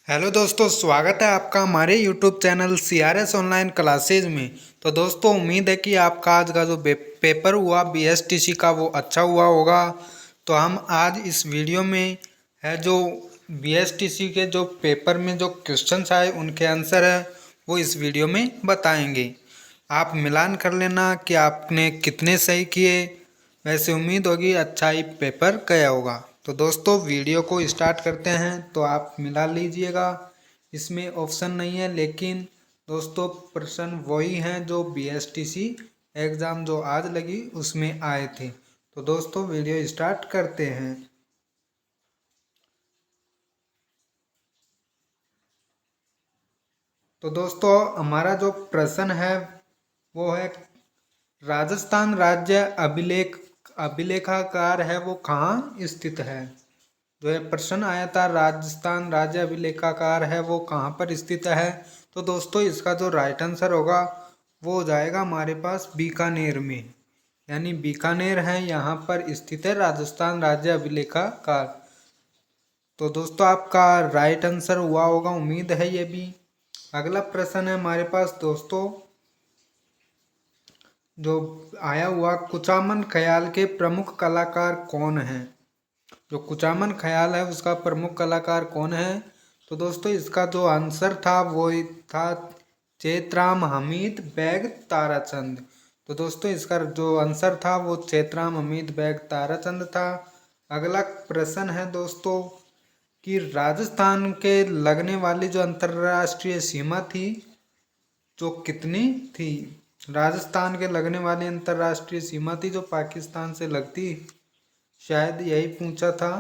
Hello दोस्तों, स्वागत है आपका हमारे YouTube channel CRS online classes में। तो दोस्तों, उम्मीद है कि आपका आज का जो पेपर हुआ BSTC का वो अच्छा हुआ होगा। तो हम आज इस वीडियो में है जो BSTC के जो पेपर में जो क्वेश्चंस आए उनके आंसर है वो इस वीडियो में बताएंगे। आप मिलान कर लेना कि आपने कितने सही किए। वैसे उम्मीद होगी अच्छा ही पेपर गया होगा। तो दोस्तों, वीडियो को स्टार्ट करते हैं। तो आप मिला लीजिएगा, इसमें ऑप्शन नहीं है, लेकिन दोस्तों प्रश्न वही हैं जो BSTC एग्ज़ाम जो आज लगी उसमें आए थे। तो दोस्तों, वीडियो स्टार्ट करते हैं। तो दोस्तों, हमारा जो प्रश्न है वो है, राजस्थान राज्य अभिलेखागार है वो कहाँ स्थित है। जो ये प्रश्न आया था, राजस्थान राज्य अभिलेखागार है वो कहाँ पर स्थित है। तो दोस्तों, इसका जो राइट आंसर होगा वो हो जाएगा हमारे पास बीकानेर में, यानी बीकानेर है यहाँ पर स्थित है राजस्थान राज्य अभिलेखागार। तो दोस्तों, आपका राइट आंसर हुआ होगा, उम्मीद है ये भी। अगला प्रश्न है हमारे पास दोस्तों, जो आया हुआ, कुचामन ख्याल के प्रमुख कलाकार कौन हैं। जो कुचामन ख्याल है उसका प्रमुख कलाकार कौन है। तो दोस्तों, इसका जो आंसर था वो था चेतराम हमीद बेग ताराचंद। तो दोस्तों, इसका जो आंसर था वो चेतराम हमीद बेग ताराचंद था। अगला प्रश्न है दोस्तों कि राजस्थान के लगने वाली जो अंतर्राष्ट्रीय सीमा थी जो कितनी थी। राजस्थान के लगने वाली अंतर्राष्ट्रीय सीमा थी जो पाकिस्तान से लगती, शायद यही पूछा था।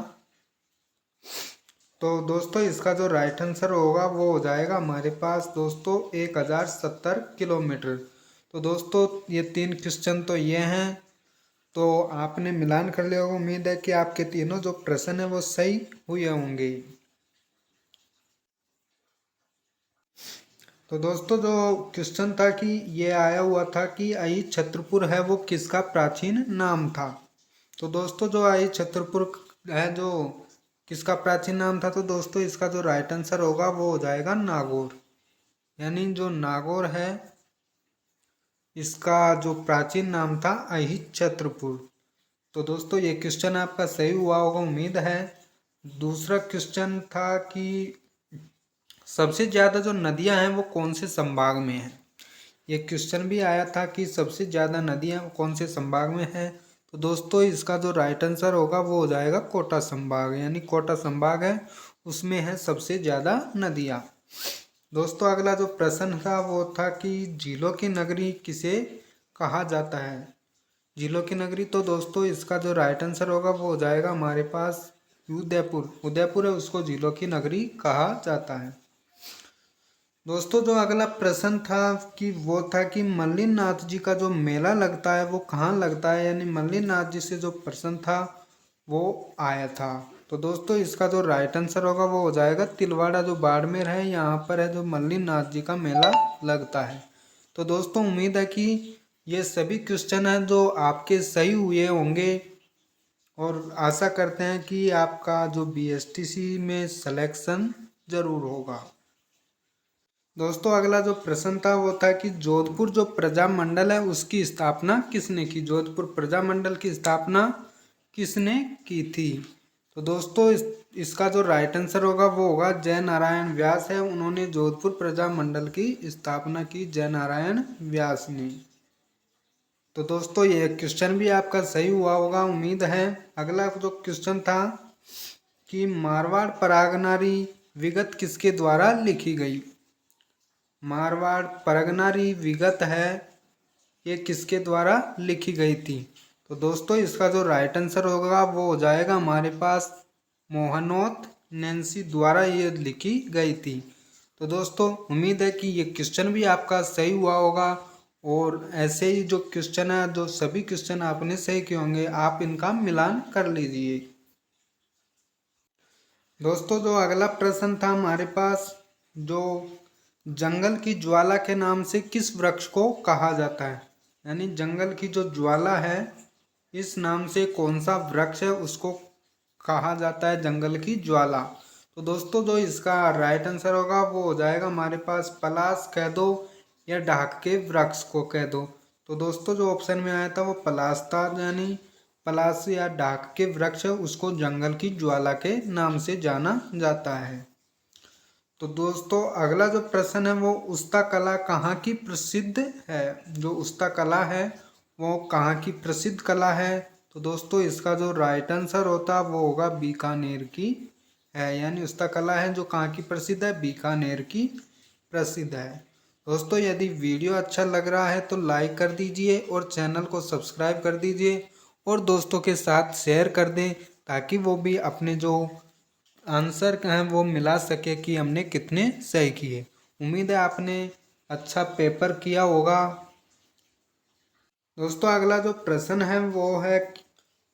तो दोस्तों, इसका जो राइट आंसर होगा वो हो जाएगा हमारे पास दोस्तों 1070 किलोमीटर। तो दोस्तों, ये 3 क्वेश्चन तो ये हैं। तो आपने मिलान कर लिया होगा। उम्मीद है कि आपके तीनों जो प्रश्न है वो सही हुए होंगे। तो दोस्तों, जो क्वेश्चन था कि ये आया हुआ था कि आई छत्रपुर है वो किसका प्राचीन नाम था। तो दोस्तों, जो आई छत्रपुर है जो किसका प्राचीन नाम था। तो दोस्तों, इसका जो राइट आंसर होगा वो हो जाएगा नागौर, यानी जो नागौर है इसका जो प्राचीन नाम था अहि छत्रपुर। तो दोस्तों, ये क्वेश्चन आपका सही हुआ होगा, उम्मीद है। दूसरा क्वेश्चन था कि सबसे ज़्यादा जो नदियां हैं वो कौन से संभाग में हैं। ये क्वेश्चन भी आया था कि सबसे ज़्यादा नदियां कौन से संभाग में हैं। तो दोस्तों, इसका जो राइट आंसर होगा वो हो जाएगा कोटा संभाग, यानी कोटा संभाग है उसमें है सबसे ज़्यादा नदियां। दोस्तों, अगला जो प्रश्न था वो था कि झीलों की नगरी किसे कहा जाता है। झीलों की नगरी। तो दोस्तों, इसका जो राइट आंसर होगा वो हो जाएगा हमारे पास उदयपुर। उदयपुर है उसको झीलों की नगरी कहा जाता है। दोस्तों, जो अगला प्रश्न था कि वो था कि मल्लिनाथ जी का जो मेला लगता है वो कहाँ लगता है, यानी मल्लिनाथ जी से जो प्रश्न था वो आया था। तो दोस्तों, इसका जो राइट आंसर होगा वो हो जाएगा तिलवाड़ा, जो बाड़मेर है यहाँ पर है जो मल्लिनाथ जी का मेला लगता है। तो दोस्तों, उम्मीद है कि ये सभी क्वेश्चन हैं जो आपके सही हुए होंगे, और आशा करते हैं कि आपका जो BSTC में सिलेक्शन ज़रूर होगा। दोस्तों, अगला जो प्रश्न था वो था कि जोधपुर जो प्रजामंडल है उसकी स्थापना किसने की। जोधपुर प्रजामंडल की स्थापना किसने की थी। तो दोस्तों, इसका जो राइट आंसर होगा वो होगा जय नारायण व्यास है, उन्होंने जोधपुर प्रजामंडल की स्थापना की, जय नारायण व्यास ने। तो दोस्तों, ये क्वेश्चन भी आपका सही हुआ होगा, उम्मीद है। अगला जो क्वेश्चन था कि मारवाड़ परगनारी विगत किसके द्वारा लिखी गई। मारवाड़ परगनारी विगत है ये किसके द्वारा लिखी गई थी। तो दोस्तों, इसका जो राइट आंसर होगा वो हो जाएगा हमारे पास मोहनोत नैन्सी द्वारा ये लिखी गई थी। तो दोस्तों, उम्मीद है कि ये क्वेश्चन भी आपका सही हुआ होगा, और ऐसे ही जो क्वेश्चन है, जो सभी क्वेश्चन आपने सही किए होंगे, आप इनका मिलान कर लीजिए। दोस्तों, जो अगला प्रश्न था हमारे पास, जो जंगल की ज्वाला के नाम से किस वृक्ष को कहा जाता है, यानी जंगल की जो ज्वाला है इस नाम से कौन सा वृक्ष है उसको कहा जाता है जंगल की ज्वाला। तो दोस्तों जो इसका राइट आंसर होगा वो हो जाएगा हमारे पास पलाश कह दो या ढाक के वृक्ष को कह दो। तो दोस्तों जो ऑप्शन में आया था वो पलाश था, यानी पलाश या ढाक के वृक्ष उसको जंगल की ज्वाला के नाम से जाना जाता है। तो दोस्तों अगला जो प्रश्न है वो उस्ता कला कहाँ की प्रसिद्ध है। जो उस्ता कला है वो कहाँ की प्रसिद्ध कला है। तो दोस्तों इसका जो राइट आंसर होता वो होगा बीकानेर की है, यानी उस्ता कला है जो कहाँ की प्रसिद्ध है, बीकानेर की प्रसिद्ध है। दोस्तों यदि वीडियो अच्छा लग रहा है तो लाइक कर दीजिए और चैनल को सब्सक्राइब कर दीजिए और दोस्तों के साथ शेयर कर दें ताकि वो भी अपने जो आंसर हैं वो मिला सके कि हमने कितने सही किए। उम्मीद है आपने अच्छा पेपर किया होगा। दोस्तों अगला जो प्रश्न है वो है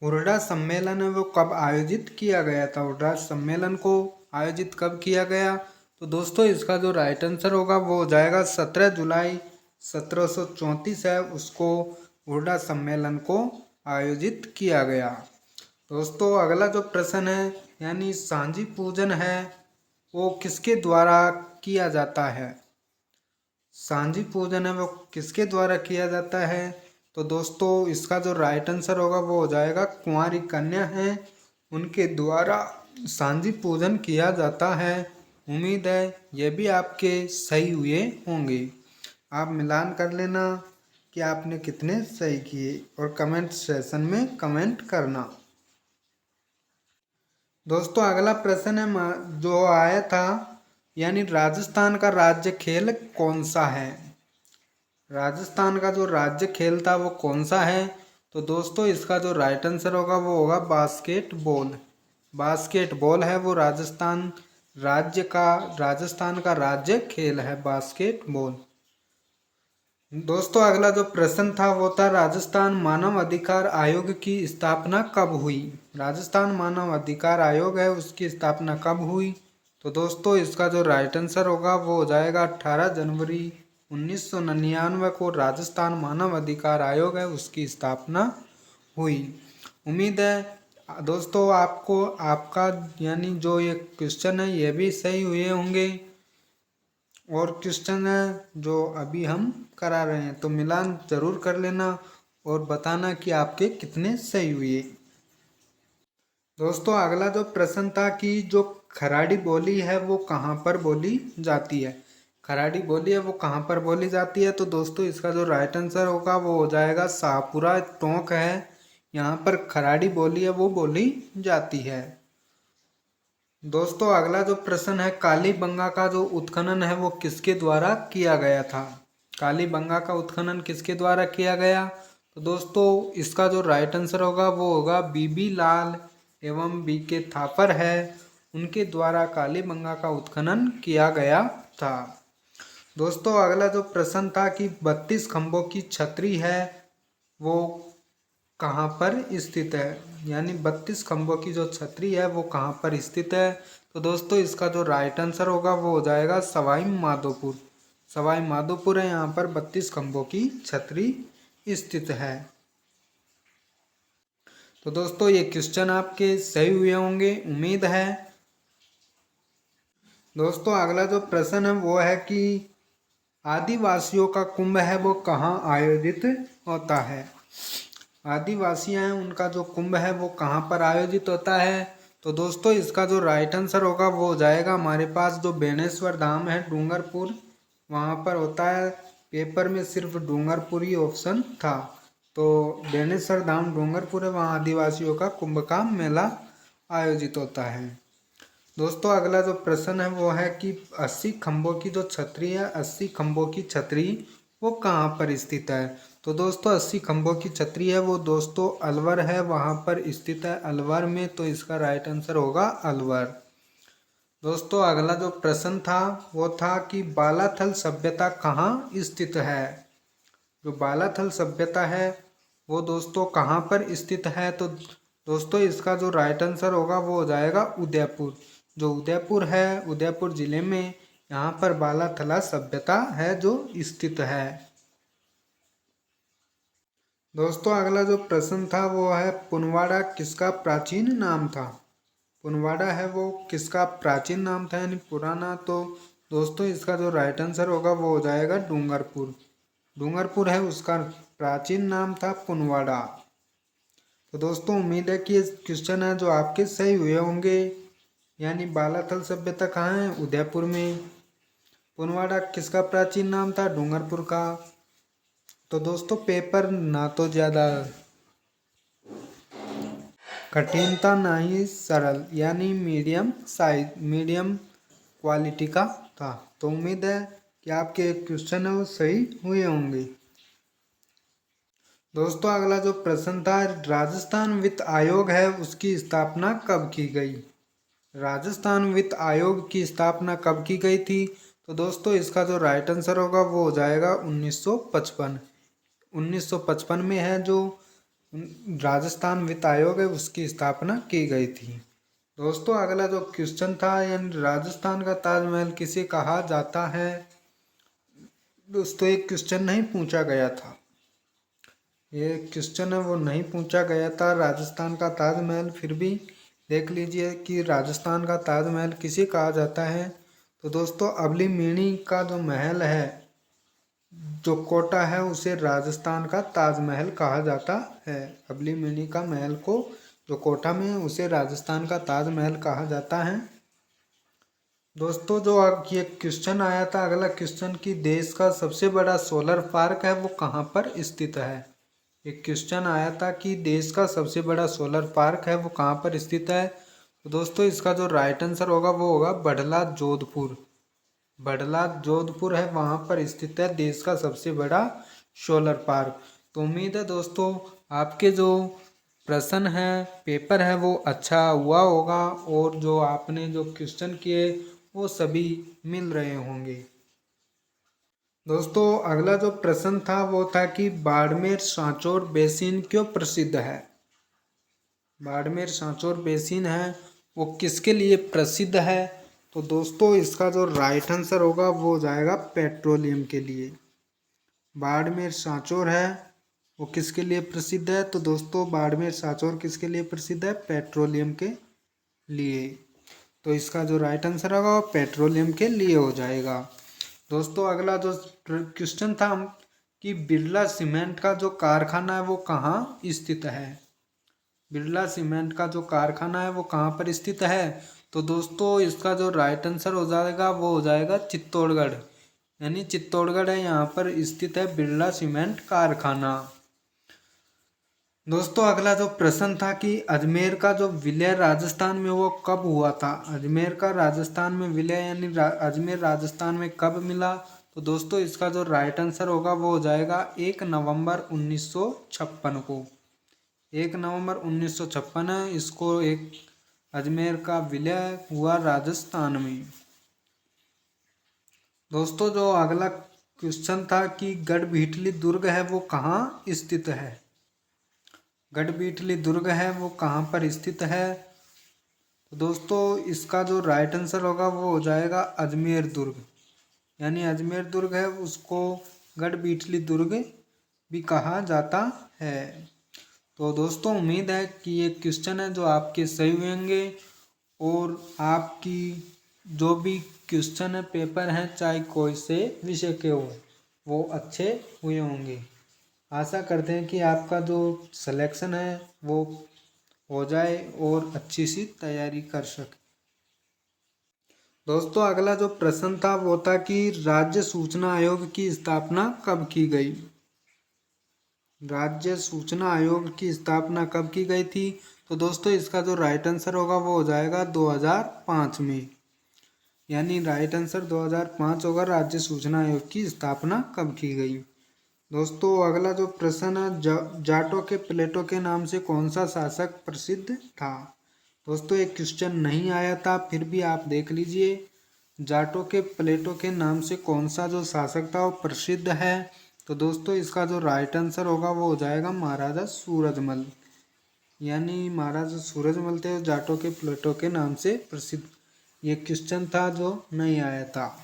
हुरडा सम्मेलन है वो कब आयोजित किया गया था। हुरडा सम्मेलन को आयोजित कब किया गया। तो दोस्तों इसका जो राइट आंसर होगा वो हो जाएगा 17 जुलाई 1734 है, उसको हुरडा सम्मेलन को आयोजित किया गया। दोस्तों अगला जो प्रश्न है यानी सांझी पूजन है वो किसके द्वारा किया जाता है। सांझी पूजन है वो किसके द्वारा किया जाता है। तो दोस्तों इसका जो राइट आंसर होगा वो हो जाएगा कुंवारी कन्या है उनके द्वारा सांझी पूजन किया जाता है। उम्मीद है ये भी आपके सही हुए होंगे। आप मिलान कर लेना कि आपने कितने सही किए और कमेंट सेशन में कमेंट करना। दोस्तों अगला प्रश्न है जो आया था यानी राजस्थान का राज्य खेल कौन सा है। राजस्थान का जो राज्य खेल था वो कौन सा है। तो दोस्तों इसका जो राइट आंसर होगा वो होगा बास्केटबॉल। बास्केटबॉल है वो राजस्थान का राज्य खेल है बास्केटबॉल। दोस्तों अगला जो प्रश्न था वो था राजस्थान मानव अधिकार आयोग की स्थापना कब हुई। राजस्थान मानव अधिकार आयोग है उसकी स्थापना कब हुई। तो दोस्तों इसका जो राइट आंसर होगा वो हो जाएगा 18 जनवरी 1999 को राजस्थान मानव अधिकार आयोग है उसकी स्थापना हुई। उम्मीद है दोस्तों आपको आपका यानी जो ये क्वेश्चन है ये भी सही हुए होंगे और क्वेश्चन है जो अभी हम करा रहे हैं तो मिलान जरूर कर लेना और बताना कि आपके कितने सही हुए। दोस्तों अगला जो प्रश्न था कि जो खराड़ी बोली है वो कहाँ पर बोली जाती है। खराड़ी बोली है वो कहाँ पर बोली जाती है। तो दोस्तों इसका जो राइट आंसर होगा वो हो जाएगा शाहपुरा टोंक है, यहाँ पर खराड़ी बोली है वो बोली जाती है। दोस्तों अगला जो प्रश्न है कालीबंगा का जो उत्खनन है वो किसके द्वारा किया गया था। कालीबंगा का उत्खनन किसके द्वारा किया गया। तो दोस्तों इसका जो राइट आंसर होगा वो होगा बीबी लाल एवं बीके थापर है, उनके द्वारा कालीबंगा का उत्खनन किया गया था। दोस्तों अगला जो प्रश्न था कि 32 खंभों की छतरी है वो कहाँ पर स्थित है, यानी 32 खंभों की जो छतरी है वो कहाँ पर स्थित है। तो दोस्तों इसका जो राइट आंसर होगा वो हो जाएगा सवाई माधोपुर। सवाई माधोपुर है, यहाँ पर 32 खंभों की छतरी स्थित है। तो दोस्तों ये क्वेश्चन आपके सही हुए होंगे उम्मीद है। दोस्तों अगला जो प्रश्न है वो है कि आदिवासियों का कुंभ है वो कहाँ आयोजित होता है। आदिवासी हैं उनका जो कुंभ है वो कहाँ पर आयोजित होता है। तो दोस्तों इसका जो राइट आंसर होगा वो हो जाएगा हमारे पास जो बेणेश्वर धाम है डूंगरपुर, वहाँ पर होता है। पेपर में सिर्फ डूंगरपुर ही ऑप्शन था तो बेणेश्वर धाम डूंगरपुर है, वहाँ आदिवासियों का कुंभ का मेला आयोजित होता है। दोस्तों अगला जो प्रश्न है वो है कि 80 खंभों की जो छतरी है 80 खंभों की छतरी वो कहाँ पर स्थित है। तो दोस्तों 80 खंभों की छतरी है वो दोस्तों अलवर है, वहाँ पर स्थित है अलवर में। तो इसका राइट आंसर होगा अलवर। दोस्तों अगला जो प्रश्न था वो था कि बालाथल सभ्यता कहाँ स्थित है। जो बालाथल सभ्यता है वो दोस्तों कहाँ पर स्थित है। तो दोस्तों इसका जो राइट आंसर होगा वो हो जाएगा उदयपुर। जो उदयपुर है उदयपुर जिले में यहाँ पर बालाथला सभ्यता है जो स्थित है। दोस्तों अगला जो प्रश्न था वो है पुनवाड़ा किसका प्राचीन नाम था। पुनवाड़ा है वो किसका प्राचीन नाम था यानी पुराना? तो दोस्तों इसका जो राइट आंसर होगा वो हो जाएगा डूंगरपुर। डूंगरपुर है उसका प्राचीन नाम था पुनवाड़ा। तो दोस्तों उम्मीद है कि ये क्वेश्चन है जो आपके सही हुए होंगे। यानी बालाथल सभ्यता कहाँ है? उदयपुर में। पुनवाड़ा किसका प्राचीन नाम था? डूंगरपुर का। तो दोस्तों पेपर ना तो ज़्यादा कठिन था ना ही सरल, यानी मीडियम साइज मीडियम क्वालिटी का था। तो उम्मीद है कि आपके क्वेश्चन है वो सही हुए होंगे। दोस्तों अगला जो प्रश्न था, राजस्थान वित्त आयोग है उसकी स्थापना कब की गई? राजस्थान वित्त आयोग की स्थापना कब की गई थी? तो दोस्तों इसका जो राइट आंसर होगा वो हो जाएगा 1955। 1955 में है जो राजस्थान वित्त आयोग है उसकी स्थापना की गई थी। दोस्तों अगला जो क्वेश्चन था, यानी राजस्थान का ताजमहल किसे कहा जाता है? दोस्तों एक क्वेश्चन नहीं पूछा गया था, ये क्वेश्चन है वो नहीं पूछा गया था राजस्थान का ताजमहल। फिर भी देख लीजिए कि राजस्थान का ताजमहल किसे कहा जाता है। तो दोस्तों अवली मीणी का जो महल है, जो कोटा है, उसे राजस्थान का ताजमहल कहा जाता है। अवली मीणी का महल को जो कोटा में है उसे राजस्थान का ताजमहल कहा जाता है। दोस्तों जो ये क्वेश्चन आया था अगला क्वेश्चन कि देश का सबसे बड़ा सोलर पार्क है वो कहाँ पर स्थित है? एक क्वेश्चन आया था कि देश का सबसे बड़ा सोलर पार्क है वो कहाँ पर स्थित है। तो दोस्तों इसका जो राइट आंसर होगा वो होगा बड़ला जोधपुर। बड़ला जोधपुर है वहाँ पर स्थित है देश का सबसे बड़ा सोलर पार्क। तो उम्मीद है दोस्तों आपके जो प्रश्न है पेपर है वो अच्छा हुआ होगा और जो आपने जो क्वेश्चन किए वो सभी मिल रहे होंगे। दोस्तों अगला जो प्रश्न था वो था कि बाड़मेर सांचौर बेसिन क्यों प्रसिद्ध है? बाड़मेर सांचौर बेसिन है वो किसके लिए प्रसिद्ध है? तो दोस्तों इसका जो राइट आंसर होगा वो हो जाएगा पेट्रोलियम के लिए। बाड़मेर सांचौर है वो किसके लिए प्रसिद्ध है? तो दोस्तों बाड़मेर सांचौर किसके लिए प्रसिद्ध है? पेट्रोलियम के लिए। तो इसका जो राइट आंसर होगा वो पेट्रोलियम के लिए हो जाएगा। दोस्तों अगला जो क्वेश्चन था कि बिरला सीमेंट का जो कारखाना है वो कहाँ स्थित है? बिरला सीमेंट का जो कारखाना है वो कहाँ पर स्थित है? तो दोस्तों इसका जो राइट आंसर हो जाएगा वो हो जाएगा चित्तौड़गढ़। यानी चित्तौड़गढ़ है यहाँ पर स्थित है बिरला सीमेंट कारखाना। दोस्तों अगला जो प्रश्न था कि अजमेर का जो विलय राजस्थान में वो कब हुआ था? अजमेर का राजस्थान में विलय यानी अजमेर राजस्थान में कब मिला? तो दोस्तों इसका जो राइट आंसर होगा वो हो जाएगा 1 नवंबर 1956 को। 1 नवंबर 1956 है इसको एक अजमेर का विलय हुआ राजस्थान में। दोस्तों जो अगला क्वेश्चन था कि गढ़भीटली दुर्ग है वो कहाँ स्थित है? गढ़भीटली दुर्ग है वो कहाँ पर स्थित है? तो दोस्तों इसका जो राइट आंसर होगा वो हो जाएगा अजमेर दुर्ग। यानी अजमेर दुर्ग है उसको गढ़भीटली दुर्ग भी कहा जाता है। तो दोस्तों उम्मीद है कि ये क्वेश्चन है जो आपके सही होंगे और आपकी जो भी क्वेश्चन है पेपर हैं चाहे कोई से विषय के हो वो अच्छे हुए होंगे। आशा करते हैं कि आपका जो सिलेक्शन है वो हो जाए और अच्छी सी तैयारी कर सके। दोस्तों अगला जो प्रश्न था वो था कि राज्य सूचना आयोग की स्थापना कब की गई? राज्य सूचना आयोग की स्थापना कब की गई थी? तो दोस्तों इसका जो राइट आंसर होगा वो हो जाएगा 2005 में। यानी राइट आंसर 2005 होगा राज्य सूचना आयोग की स्थापना कब की गई। दोस्तों अगला जो प्रश्न है जाटों के प्लेटों के नाम से कौन सा शासक प्रसिद्ध था? दोस्तों एक क्वेश्चन नहीं आया था फिर भी आप देख लीजिए जाटों के प्लेटों के नाम से कौन सा जो शासक था वो प्रसिद्ध है। तो दोस्तों इसका जो राइट आंसर होगा वो हो जाएगा महाराजा सूरजमल। यानी महाराजा सूरजमल थे जाटों के प्लेटों के नाम से प्रसिद्ध। ये क्वेश्चन था जो नहीं आया था।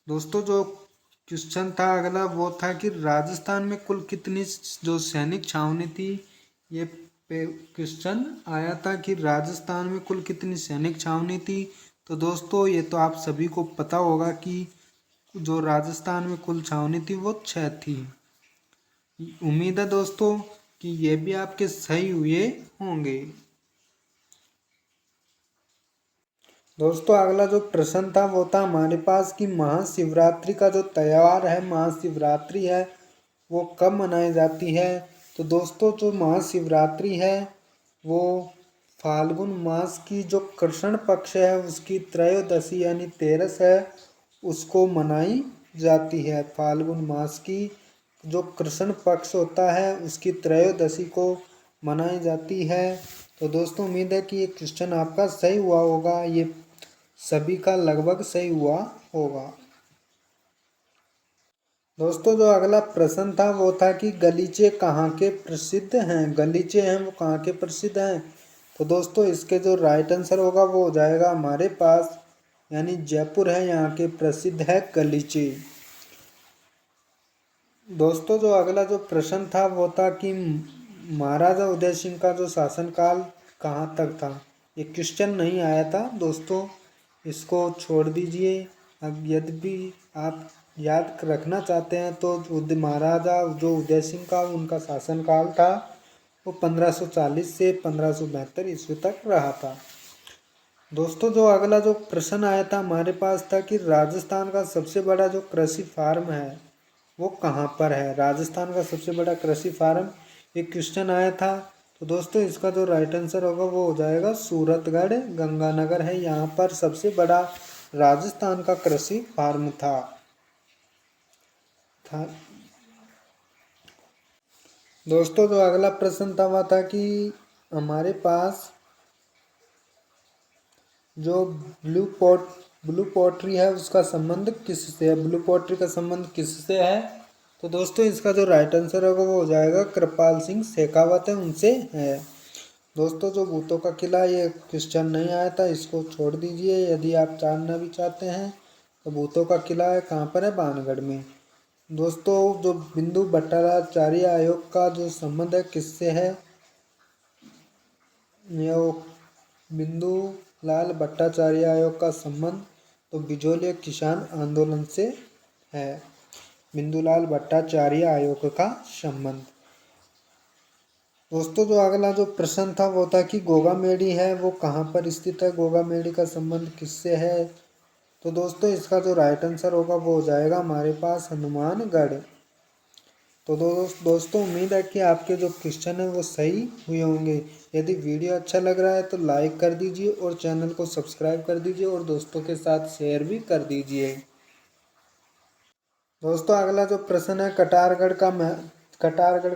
दोस्तों जो क्वेश्चन था अगला वो था कि राजस्थान में कुल कितनी जो सैनिक छावनी थी ये पे क्वेश्चन आया था कि राजस्थान में कुल कितनी सैनिक छावनी थी। तो दोस्तों ये तो आप सभी को पता होगा कि जो राजस्थान में कुल छावनी थी वो 6 थी। उम्मीद है दोस्तों कि ये भी आपके सही हुए होंगे। दोस्तों अगला जो प्रश्न था वो था हमारे पास कि महाशिवरात्रि का जो त्यौहार है, महाशिवरात्रि है, वो कब मनाई जाती है। तो दोस्तों जो महाशिवरात्रि है वो फाल्गुन मास की जो कृष्ण पक्ष है उसकी त्रयोदशी यानी 13 है उसको मनाई जाती है। फाल्गुन मास की जो कृष्ण पक्ष होता है उसकी त्रयोदशी को मनाई जाती है। तो दोस्तों उम्मीद है कि ये क्वेश्चन आपका सही हुआ होगा, ये सभी का लगभग सही हुआ होगा। दोस्तों जो अगला प्रश्न था वो था कि गलीचे कहाँ के प्रसिद्ध हैं, गलीचे हैं वो कहाँ के प्रसिद्ध हैं। तो दोस्तों इसके जो राइट आंसर होगा वो हो जाएगा हमारे पास यानी जयपुर है, यहाँ के प्रसिद्ध है गलीचे। दोस्तों जो अगला जो प्रश्न था वो था कि महाराजा उदय सिंह का जो शासनकाल कहाँ तक था। ये क्वेश्चन नहीं आया था दोस्तों, इसको छोड़ दीजिए। अब यदि आप याद रखना चाहते हैं तो महाराजा जो उदय सिंह का उनका शासनकाल था वो 1540 से 1572 ईस्वी तक रहा था। दोस्तों जो अगला जो प्रश्न आया था हमारे पास था कि राजस्थान का सबसे बड़ा जो कृषि फार्म है वो कहाँ पर है। राजस्थान का सबसे बड़ा कृषि फार्म एक क्वेश्चन आया था। तो दोस्तों इसका जो राइट आंसर होगा वो हो जाएगा सूरतगढ़ गंगानगर है, यहाँ पर सबसे बड़ा राजस्थान का कृषि फार्म था। दोस्तों जो अगला प्रश्न था वह था कि हमारे पास जो ब्लू पोट्री है उसका संबंध किससे है, ब्लू पोट्री का संबंध किससे है। तो दोस्तों इसका जो राइट आंसर होगा वो हो जाएगा कृपाल सिंह शेखावत है, उनसे है। दोस्तों जो भूतों का किला ये क्वेश्चन नहीं आया था, इसको छोड़ दीजिए। यदि आप जानना भी चाहते हैं तो भूतों का किला है कहाँ पर है, भानगढ़ में। दोस्तों जो बिंदु भट्टाचार्य आयोग का जो संबंध है किससे है, ये बिंदु लाल भट्टाचार्य आयोग का संबंध तो बिजोलिया किसान आंदोलन से है। बिंदुलाल भट्टाचार्य आयोग का संबंध। दोस्तों जो अगला जो प्रश्न था वो था कि गोगा मेडी है वो कहाँ पर स्थित है, गोगा मेडी का संबंध किससे है। तो दोस्तों इसका जो राइट आंसर होगा वो हो जाएगा हमारे पास हनुमानगढ़। तो दोस्तों उम्मीद है कि आपके जो क्वेश्चन है वो सही हुए होंगे। यदि वीडियो अच्छा लग रहा है तो लाइक कर दीजिए और चैनल को सब्सक्राइब कर दीजिए और दोस्तों के साथ शेयर भी कर दीजिए। दोस्तों अगला जो प्रश्न है कटारगढ़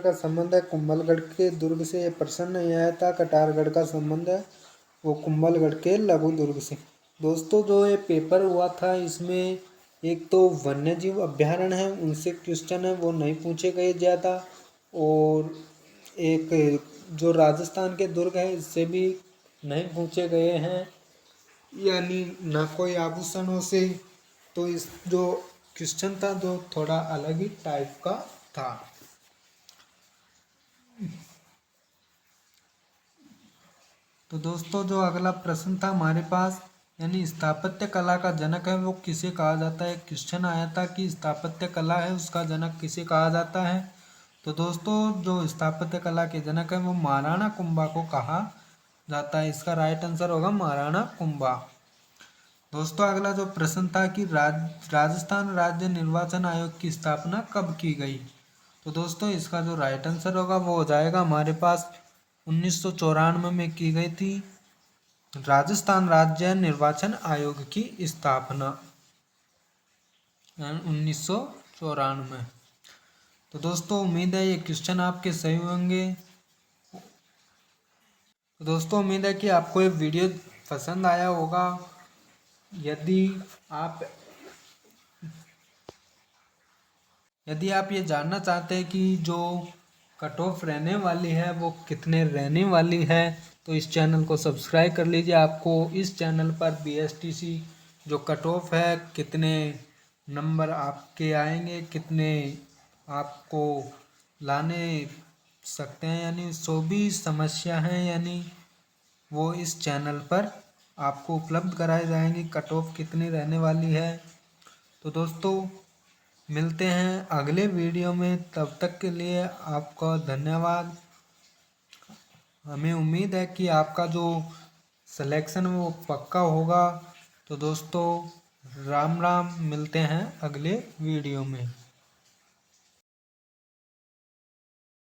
का संबंध है कुंभलगढ़ के दुर्ग से। ये प्रश्न नहीं आया था, कटारगढ़ का संबंध है वो कुंभलगढ़ के लघु दुर्ग से। दोस्तों जो ये पेपर हुआ था इसमें एक तो वन्य जीव अभ्यारण्य है उनसे क्वेश्चन है वो नहीं पूछे गए ज़्यादा, और एक जो राजस्थान के दुर्ग है इससे भी नहीं पूछे गए हैं, यानी ना कोई आभूषणों से। तो इस जो क्वेश्चन था जो थोड़ा अलग ही टाइप का था। तो दोस्तों जो अगला प्रश्न था हमारे पास यानी स्थापत्य कला का जनक है वो किसे कहा जाता है। क्वेश्चन आया था कि स्थापत्य कला है उसका जनक किसे कहा जाता है। तो दोस्तों जो स्थापत्य कला के जनक है वो महाराणा कुंभा को कहा जाता है। इसका राइट आंसर होगा महाराणा कुंभा। दोस्तों अगला जो प्रश्न था कि राजस्थान राज्य निर्वाचन आयोग की स्थापना कब की गई। तो दोस्तों इसका जो राइट आंसर होगा वो हो जाएगा हमारे पास 1994 में की गई थी राजस्थान राज्य निर्वाचन आयोग की स्थापना 1994। तो दोस्तों उम्मीद है ये क्वेश्चन आपके सही होंगे। तो दोस्तों उम्मीद है कि आपको ये वीडियो पसंद आया होगा। यदि आप ये जानना चाहते हैं कि जो कट ऑफ रहने वाली है वो कितने रहने वाली है तो इस चैनल को सब्सक्राइब कर लीजिए। आपको इस चैनल पर BSTC जो कट ऑफ है कितने नंबर आपके आएंगे, कितने आपको लाने सकते हैं, यानी 24 समस्या हैं, यानी वो इस चैनल पर आपको उपलब्ध कराई जाएंगी। कट ऑफ कितनी रहने वाली है। तो दोस्तों मिलते हैं अगले वीडियो में, तब तक के लिए आपका धन्यवाद। हमें उम्मीद है कि आपका जो सिलेक्शन वो पक्का होगा। तो दोस्तों राम राम, मिलते हैं अगले वीडियो में।